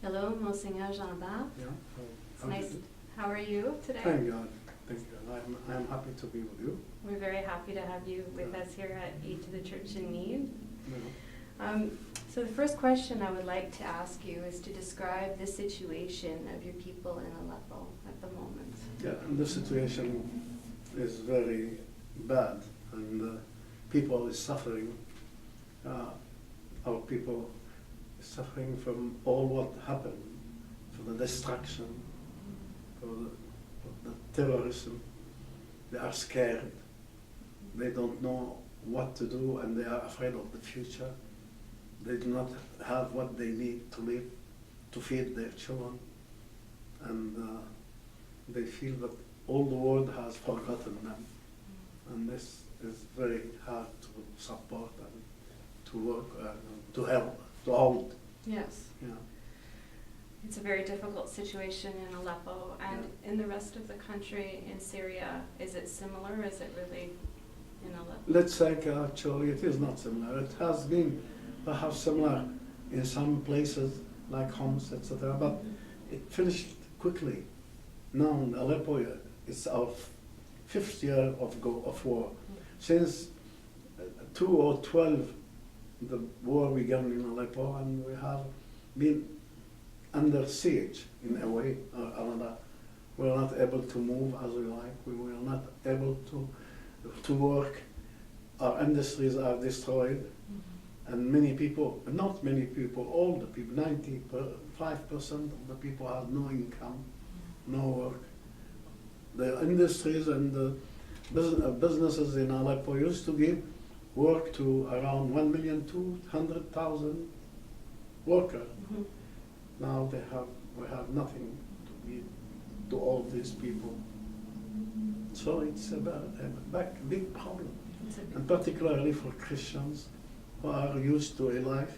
Hello, Msgr Jeanbart. Yeah. It's nice. How are you today? Thank God. Thank God. I'm happy to be with you. We're very happy to have you with us here at Aid to the Church in Need. Yeah. So the first question I would like to ask you is to describe the situation of your people in Aleppo at the moment. Yeah, and the situation is very bad, and people is suffering. Our people is suffering from all what happened, for the destruction, for the terrorism. They are scared. They don't know what to do, and they are afraid of the future. They do not have what they need to live, to feed their children, and they feel that all the world has forgotten them, and this is very hard to support and to work, to help, to hold. Yes. Yeah. It's a very difficult situation in Aleppo, and in the rest of the country, in Syria, is it similar, or is it really in Aleppo? Let's say actually it is not similar. It has been perhaps similar in some places like Homs, etc., but it finished quickly. Now in Aleppo, it's our 5th year of war. Since 2012, the war began in Aleppo, and we have been under siege in a way or another. We are not able to move as we like. We were not able to work. Our industries are destroyed, and many people, not many people, all the people, 95% of the people have no income, no work. The industries and the businesses in Aleppo used to give work to around 1,200,000 workers. Now we have nothing to give to all these people. So it's a big problem, and particularly for Christians who are used to a life,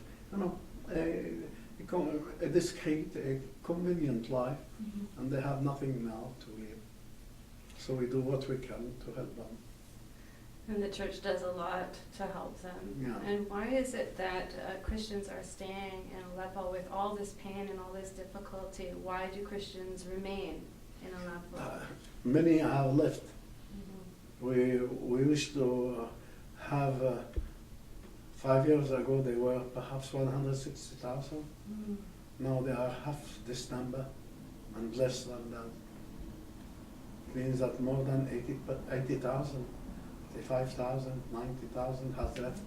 a discreet, a convenient life, and they have nothing now to live. So we do what we can to help them. And the church does a lot to help them. Yeah. And why is it that Christians are staying in Aleppo with all this pain and all this difficulty? Why do Christians remain in Aleppo? Many have left. We used to have, 5 years ago, they were perhaps 160,000. Now they are half this number and less than that. It means that more than 80,000. 85,000, 90,000 has left.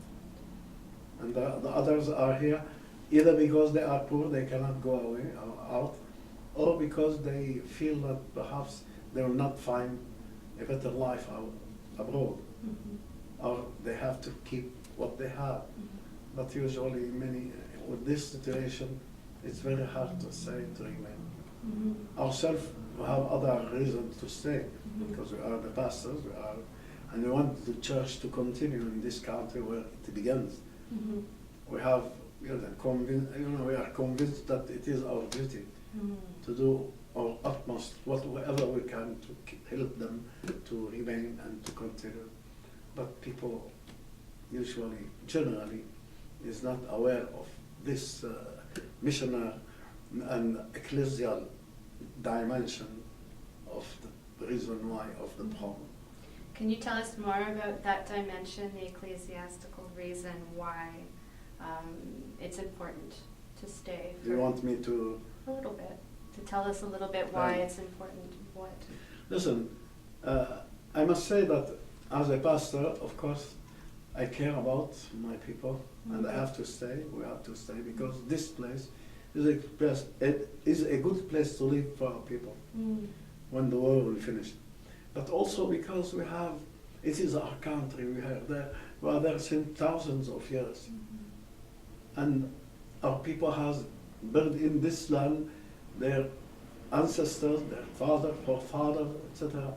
And the others are here either because they are poor, they cannot go away or out, or because they feel that perhaps they will not find a better life abroad, or they have to keep what they have. But usually with this situation, it's very hard to stay, to remain. Ourselves, we have other reasons to stay, because we are the pastors, and we want the church to continue in this country where it begins. We have, we are convinced that it is our duty to do our utmost, whatever we can, to help them to remain and to continue. But people usually, generally, is not aware of this missionary and ecclesial dimension of the reason why of the problem. Can you tell us more about that dimension, the ecclesiastical reason why it's important to stay? Do you want me to? A little bit. To tell us a little bit why it's important. What? Listen, I must say that as a pastor, of course, I care about my people, and I have to stay. We have to stay because this place is a good place to live for our people when the war will finish. But also because it is our country, we are there since thousands of years. And our people has built in this land their ancestors, their forefathers, etc.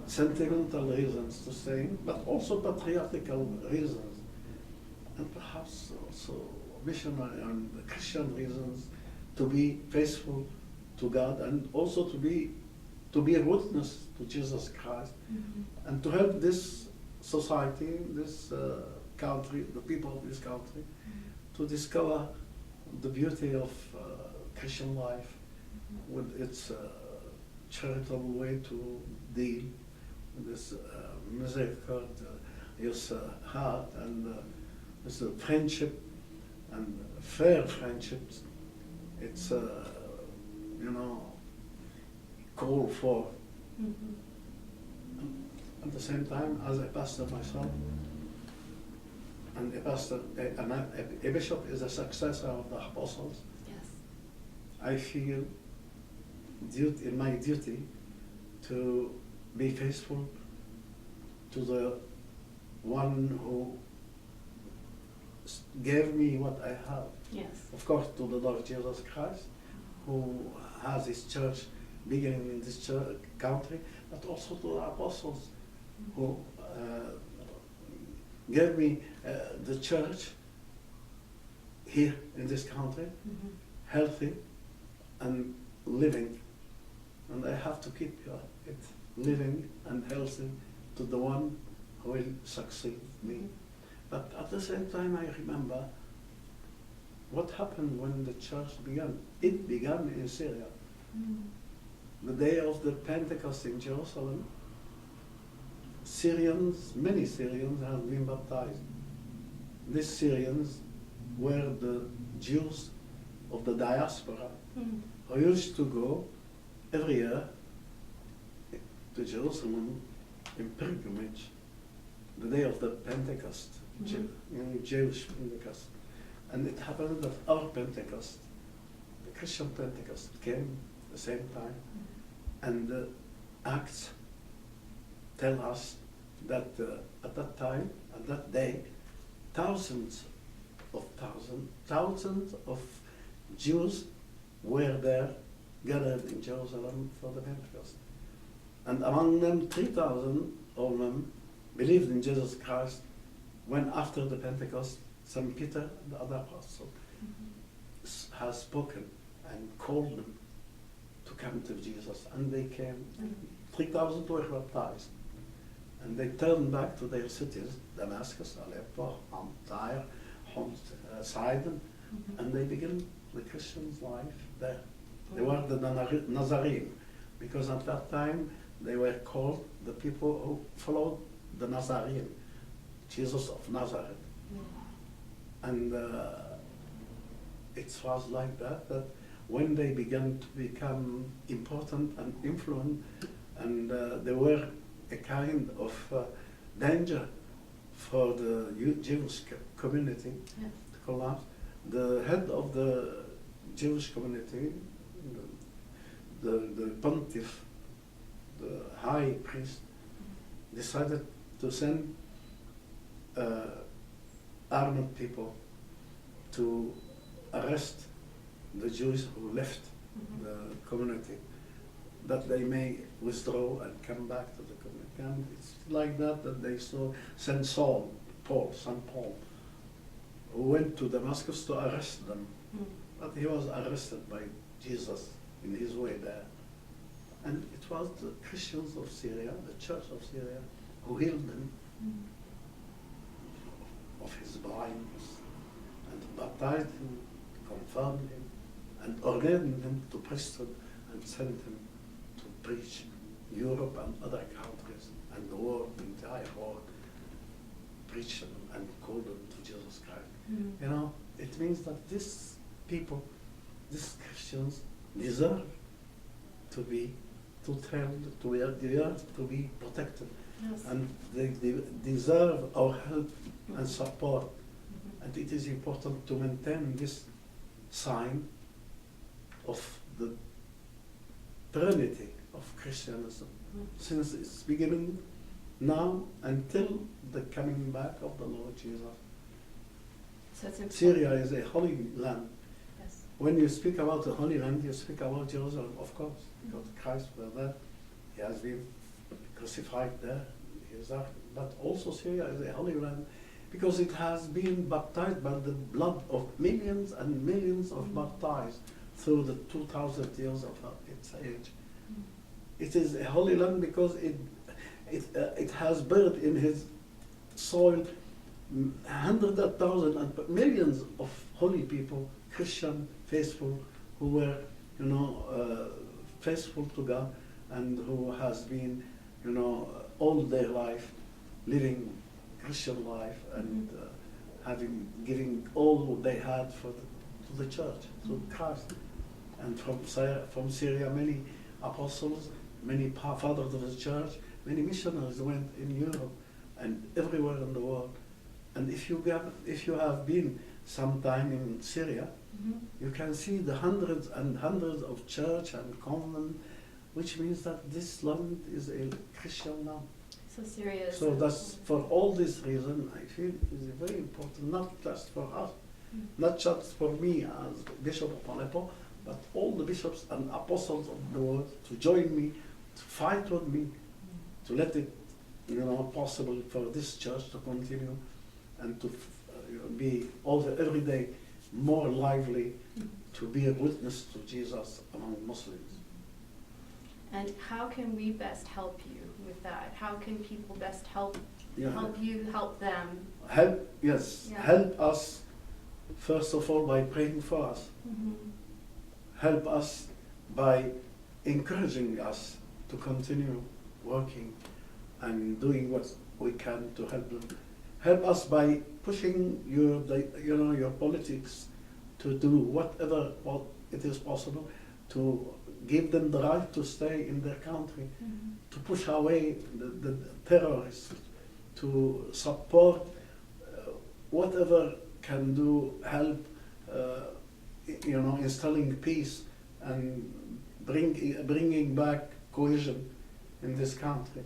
Sentimental reasons to stay, but also patriotical reasons, and perhaps also missionary and Christian reasons to be faithful to God, and also to be a witness to Jesus Christ, and to help this society, this country, the people of this country, to discover the beauty of Christian life with its charitable way to deal with this misericordious heart and this friendship and fair friendships. It's call for. At the same time, as a pastor myself, and a bishop is a successor of the apostles. Yes. I feel in my duty to be faithful to the one who gave me what I have. Yes. Of course, to the Lord Jesus Christ, who has his church beginning in this country, but also to the apostles who gave me the church here in this country, healthy and living. And I have to keep it living and healthy to the one who will succeed me. But at the same time, I remember what happened when the church began. It began in Syria. The day of the Pentecost in Jerusalem, many Syrians have been baptized. These Syrians were the Jews of the diaspora who used to go every year to Jerusalem in pilgrimage, the day of the Pentecost, Jewish Pentecost. And it happened that our Pentecost, the Christian Pentecost, came at the same time. And the Acts tell us that at that time, at that day, thousands of Jews were there, gathered in Jerusalem for the Pentecost. And among them, 3,000 of them believed in Jesus Christ when after the Pentecost, St. Peter, the other apostle, has spoken and called them to come to Jesus. And they came, 3,000 were baptized. And they turned back to their cities, Damascus, Aleppo, Tyre, Sidon, and they began the Christian's life there. They were the Nazarene, because at that time they were called the people who followed the Nazarene, Jesus of Nazareth. And it was like that when they began to become important and influent, and they were a kind of danger for the Jewish community to collapse. The head of the Jewish community, the pontiff, the high priest, decided to send armed people to arrest the Jews who left the community, that they may withdraw and come back to the community. And it's like that they sent St. Paul, who went to Damascus to arrest them. But he was arrested by Jesus in his way there. And it was the Christians of Syria, the Church of Syria, who healed him of his blindness and baptized him, confirmed him, and ordained him to priesthood and sent him to preach Europe and other countries and the world, the entire world, preach them and call them to Jesus Christ. It means that these people, these Christians, deserve to be protected. Yes. And they deserve our help and support. And it is important to maintain this sign of the Trinity of Christianism since its beginning now until the coming back of the Lord Jesus. So it's important. Syria is a holy land. Yes. When you speak about the Holy Land, you speak about Jerusalem, of course, because Christ was there. He has been crucified there. But also Syria is a holy land because it has been baptized by the blood of millions and millions of baptized through the 2,000 years of its age. It is a holy land because it has birthed in his soil hundreds of thousands and millions of holy people, Christian, faithful, who were, faithful to God, and who has been, all their life living Christian life and giving all they had to the church, to Christ. And from Syria, many apostles, many fathers of the church, many missionaries went in Europe and everywhere in the world. And if you have been sometime in Syria, you can see the hundreds and hundreds of church and convent, which means that this land is a Christian land. So Syria is. So that's for all this reason, I feel it is very important, not just for us, not just for me as Bishop of Aleppo, but all the bishops and apostles of the world to join me, to fight with me, to let it, possible for this church to continue and to be every day more lively, to be a witness to Jesus among Muslims. And how can we best help you with that? How can people best help you, help them? Help us, first of all, by praying for us. Help us by encouraging us to continue working and doing what we can to help them. Help us by pushing your politics to do whatever it is possible to give them the right to stay in their country, to push away the terrorists, to support whatever can do help, installing peace and bringing back cohesion in this country.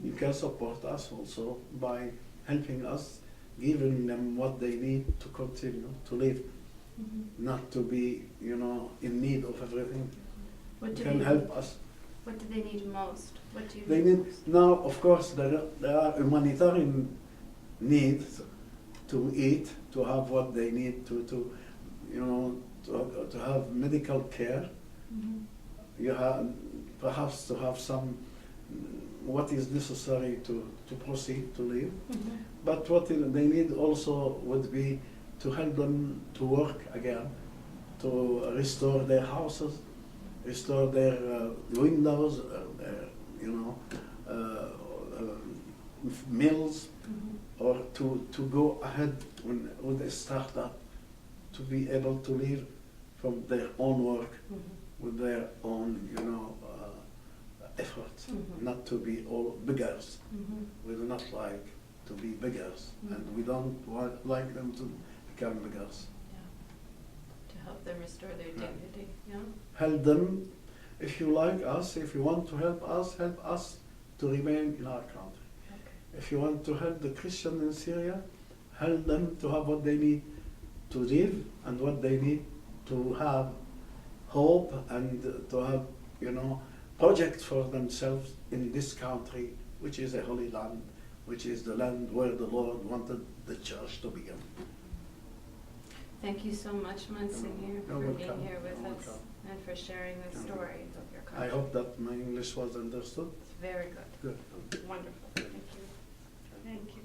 You can support us also by helping us, giving them what they need to continue to live, not to be, in need of everything. What do can they help us. What do they need most? What do you They need need most? now, of course, there are humanitarian needs to eat, to have what they need to have medical care. You have perhaps to have some what is necessary to proceed to live. But what they need also would be to help them to work again, to restore their houses, restore their windows, their mills, or to go ahead when they start up, to be able to live from their own work with their own efforts, not to be all beggars. We do not like to be beggars, and we don't like them to become beggars. To help them restore their dignity. Help them. If you like us, if you want to help us to remain in our country. If you want to help the Christians in Syria, help them to have what they need to live and what they need to have hope and to have, projects for themselves in this country, which is a holy land, which is the land where the Lord wanted the church to begin. Thank you so much, Msgr, for being here with us and for sharing the story of your country. I hope that my English was understood. It's very good. Good. Wonderful. Thank you. Thank you.